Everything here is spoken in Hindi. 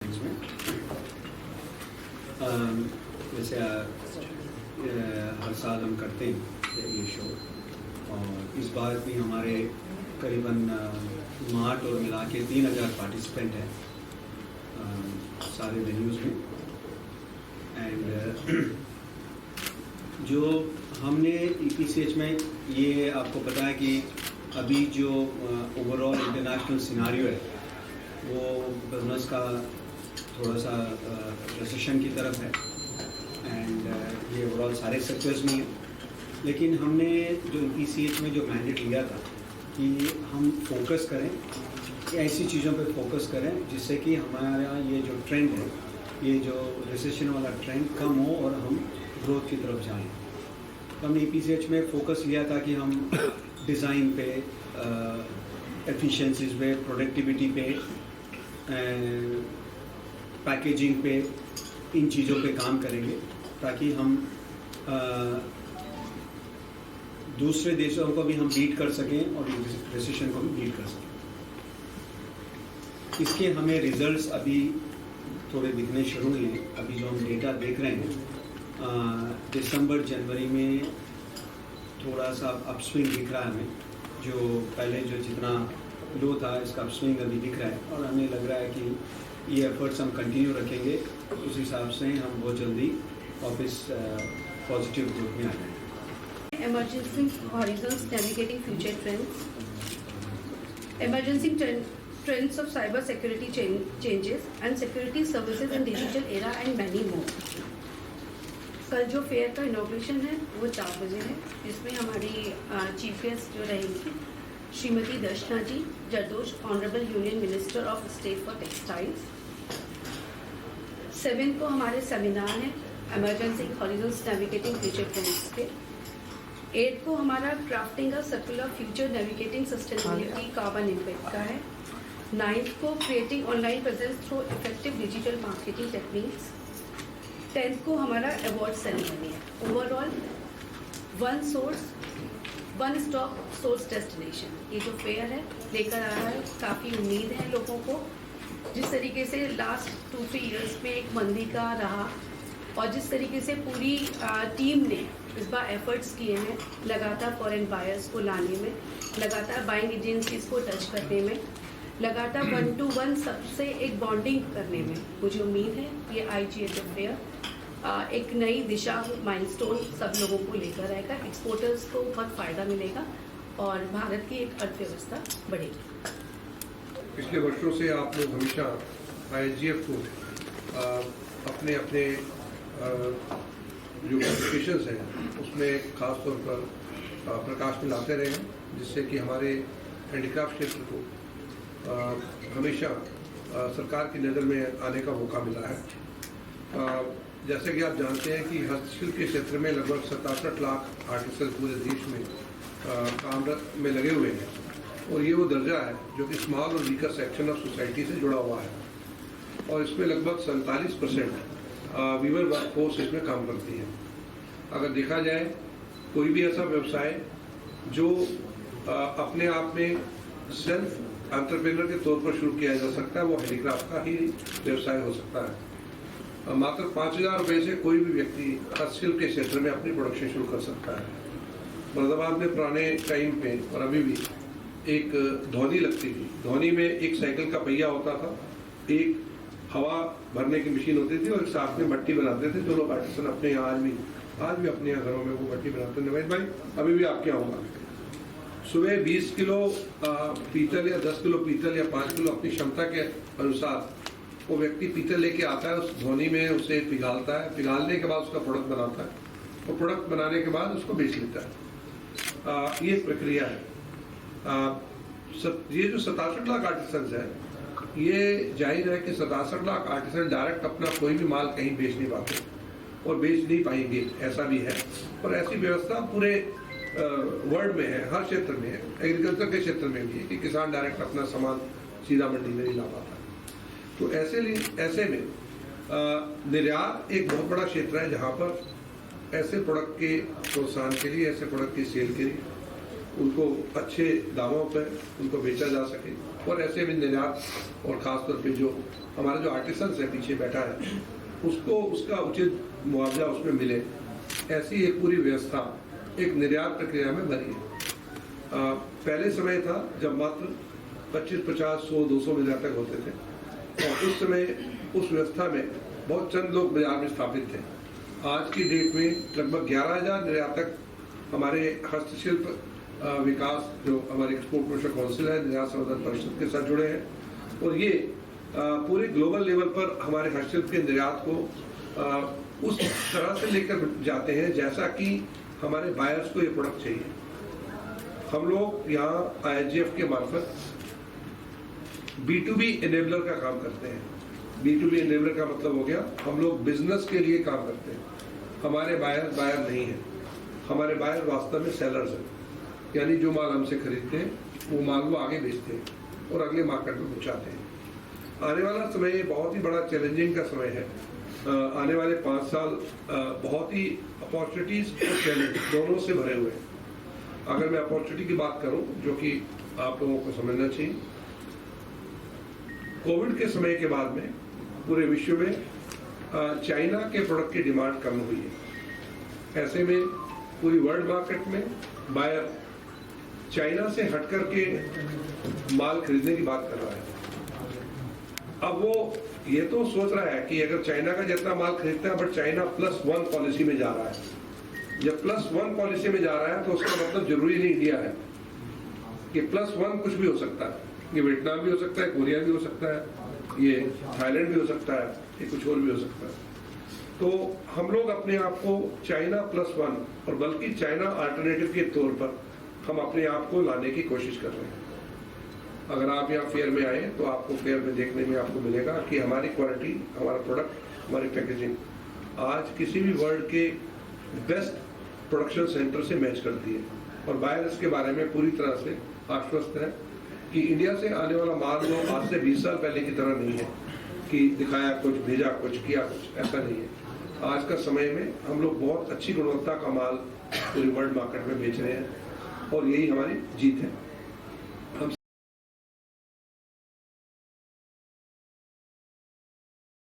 जैसे हर साल हम करते हैं ये शो, और इस बार भी हमारे करीबन मार्ट और मिला के 3000 पार्टिसिपेंट हैं सारे वेन्यूज़ में। एंड जो हमने EPCH में, ये आपको पता है कि अभी जो ओवरऑल इंटरनेशनल सिनारियो है वो बिजनेस का थोड़ा सा रिसेशन की तरफ है, एंड ये ओवरऑल सारे सेक्टर्स में है। लेकिन हमने जो EPCH में जो मैंडेट लिया था कि हम फोकस करें, ऐसी चीज़ों पे फोकस करें जिससे कि हमारा ये जो ट्रेंड है, ये जो रिसेशन वाला ट्रेंड कम हो और हम ग्रोथ की तरफ जाएं। तो हमने EPCH में फोकस लिया था कि हम डिज़ाइन पे, एफिशिएंसीज पे, प्रोडक्टिविटी पे, पैकेजिंग पे, इन चीज़ों पे काम करेंगे ताकि हम दूसरे देशों को भी हम बीट कर सकें और रिसेशन को भी बीट कर सकें। इसके हमें रिजल्ट्स अभी थोड़े दिखने शुरू हुए हैं। अभी जो हम डेटा देख रहे हैं दिसंबर जनवरी में थोड़ा सा अपस्विंग दिख रहा है हमें, जो पहले जो जितना लो था इसका अपस्विंग अभी दिख रहा है, और हमें लग रहा है कि ये एफर्ट्स हम कंटिन्यू रखेंगे, उस हिसाब से हम बहुत जल्दी वापस पॉजिटिव ग्रोथ में आ जाएंगे। Emerging horizons navigating future trends. Emerging trends of cyber security changes and security services in digital era and many more. कल जो फेयर का इनॉग्रेशन है वो 4 बजे है, जिसमें हमारी चीफ गेस्ट जो रहेंगी Shrimati Darshana ji Jardosh, honourable union minister of state for textiles. 7 को हमारे सेमिनार है emergency horizons navigating future trends पे। 8 को हमारा crafting a circular future navigating sustainability carbon impact का है। 9 को creating online presence through effective digital marketing techniques. 10 को हमारा अवार्ड सेरेमनी है। Overall one source one stop source destination, ये जो फेयर है लेकर आ रहा है। काफ़ी उम्मीद है लोगों को, जिस तरीके से लास्ट 2-3 ईयर्स में एक मंदी का रहा, और जिस तरीके से पूरी टीम ने इस बार एफर्ट्स किए हैं लगातार फॉरेन बायर्स को लाने में, लगातार बाइंग एजेंसीज को टच करने में, लगातार 1-to-1 सबसे एक बॉन्डिंग करने में, मुझे उम्मीद है ये IGHF फेयर एक नई दिशा, माइलस्टोन सब लोगों को लेकर आएगा। एक्सपोर्टर्स को बहुत फ़ायदा मिलेगा और भारत की एक अर्थव्यवस्था बढ़ेगी। पिछले वर्षों से आप लोग हमेशा IGF को अपने अपने जो पब्लिकेशंस हैं उसमें खास तौर पर प्रकाश में लाते रहे हैं, जिससे कि हमारे हैंडीक्राफ्ट क्षेत्र को हमेशा सरकार की नज़र में आने का मौका मिला है। जैसे कि आप जानते हैं कि हस्तशिल्प के क्षेत्र में लगभग 67 लाख आर्टिस्ट पूरे देश में काम में लगे हुए हैं, और ये वो दर्जा है जो कि स्मॉल और वीकर सेक्शन ऑफ सोसाइटी से जुड़ा हुआ है, और इसमें लगभग 47% वीवर वर्क फोर्स इसमें काम करती है। अगर देखा जाए कोई भी ऐसा व्यवसाय जो अपने आप में सेल्फ एंटरप्रेन्योर के तौर पर शुरू किया जा सकता है, वो हैंडीक्राफ्ट का ही व्यवसाय हो सकता है। मात्र 5000 रुपये से कोई भी व्यक्ति हस्तशिल्प के क्षेत्र में अपनी प्रोडक्शन शुरू कर सकता है। मुरादाबाद में पुराने टाइम पे और अभी भी एक धौनी लगती थी। धौनी में एक साइकिल का पहिया होता था, एक हवा भरने की मशीन होती थी, और एक साथ में मट्टी बनाते थे। जो लोग आर्टिसन अपने यहाँ आज भी अपने यहाँ घरों में वो मट्टी बनाते हैं। नवेद भाई, अभी भी आपके यहाँ होगा। सुबह 20 किलो पीतल या 10 किलो पीतल या 5 किलो अपनी क्षमता के अनुसार वो व्यक्ति पीतल लेके आता है, उस धोनी में उसे पिघालता है, पिघालने के बाद उसका प्रोडक्ट बनाता है, और प्रोडक्ट बनाने के बाद उसको बेच लेता है। ये प्रक्रिया है। ये जो 67 लाख आर्टिसंस है, ये जाहिर है कि 67 लाख आर्टिसन डायरेक्ट अपना कोई भी माल कहीं बेच नहीं पाते और बेच नहीं पाएंगे, ऐसा भी है। और ऐसी व्यवस्था पूरे वर्ल्ड में है, हर क्षेत्र में है। एग्रीकल्चर के क्षेत्र में भी है कि किसान डायरेक्ट अपना सामान सीधा मंडी में नहीं ला पाता। तो ऐसे में निर्यात एक बहुत बड़ा क्षेत्र है, जहाँ पर ऐसे प्रोडक्ट के प्रोत्साहन के लिए, ऐसे प्रोडक्ट की सेल के लिए उनको अच्छे दामों पर उनको बेचा जा सके। और ऐसे में निर्यात और ख़ासतौर पे जो हमारा जो आर्टिसंस है पीछे बैठा है उसको उसका उचित मुआवजा उसमें मिले, ऐसी एक पूरी व्यवस्था एक निर्यात प्रक्रिया में बनी है। पहले समय था जब मात्र 25, 50, 100, 200 निर्यातक होते थे और उस समय उस व्यवस्था में बहुत चंद लोग बाजार में स्थापित थे। आज की डेट में लगभग 11,000 निर्यातक हमारे हस्तशिल्प विकास जो हमारे एक्सपोर्ट प्रोमोशन काउंसिल है, निर्यात संवर्धन परिषद के साथ जुड़े हैं और ये पूरे ग्लोबल लेवल पर हमारे हस्तशिल्प के निर्यात को उस तरह से लेकर जाते हैं जैसा कि हमारे बायर्स को ये प्रोडक्ट चाहिए। हम लोग यहाँ ISGF के मार्फत B2B एनेबलर का काम करते हैं। B2B एनेबलर का मतलब हो गया हम लोग बिजनेस के लिए काम करते हैं। हमारे बायर नहीं है, हमारे बायर वास्तव में सेलर्स हैं, यानी जो माल हमसे खरीदते हैं वो माल वो आगे बेचते हैं और अगले मार्केट में पहुँचाते हैं। आने वाला समय बहुत ही बड़ा चैलेंजिंग का समय है। आने वाले 5 साल बहुत ही अपॉर्चुनिटीज और चैलेंज दोनों से भरे हुए हैं। अगर मैं अपॉर्चुनिटी की बात करूं जो कि आप लोगों को समझना चाहिए, कोविड के समय के बाद में पूरे विश्व में चाइना के प्रोडक्ट की डिमांड कम हुई है। ऐसे में पूरी वर्ल्ड मार्केट में बायर चाइना से हट करके माल खरीदने की बात कर रहा है। अब वो ये तो सोच रहा है कि अगर चाइना का जितना माल खरीदता है बट चाइना +1 पॉलिसी में जा रहा है। जब +1 पॉलिसी में जा रहा है तो उसका मतलब जरूरी नहीं इंडिया है कि +1 कुछ भी हो सकता है। ये वियतनाम भी हो सकता है, कोरिया भी हो सकता है, ये थाईलैंड भी हो सकता है, ये कुछ और भी हो सकता है। तो हम लोग अपने आप को चाइना +1 और बल्कि चाइना अल्टरनेटिव के तौर पर हम अपने आप को लाने की कोशिश कर रहे हैं। अगर आप यहाँ फेयर में आए तो आपको फेयर में देखने में आपको मिलेगा कि हमारी क्वालिटी, हमारा प्रोडक्ट, हमारी पैकेजिंग आज किसी भी वर्ल्ड के बेस्ट प्रोडक्शन सेंटर से मैच करती है और बायर इसके बारे में पूरी तरह से आश्वस्त है कि इंडिया से आने वाला माल वो आज से 20 साल पहले की तरह नहीं है कि दिखाया कुछ, भेजा कुछ, किया कुछ, ऐसा नहीं है। आज का समय में हम लोग बहुत अच्छी गुणवत्ता का माल पूरी वर्ल्ड मार्केट में बेच रहे हैं और यही हमारी जीत है।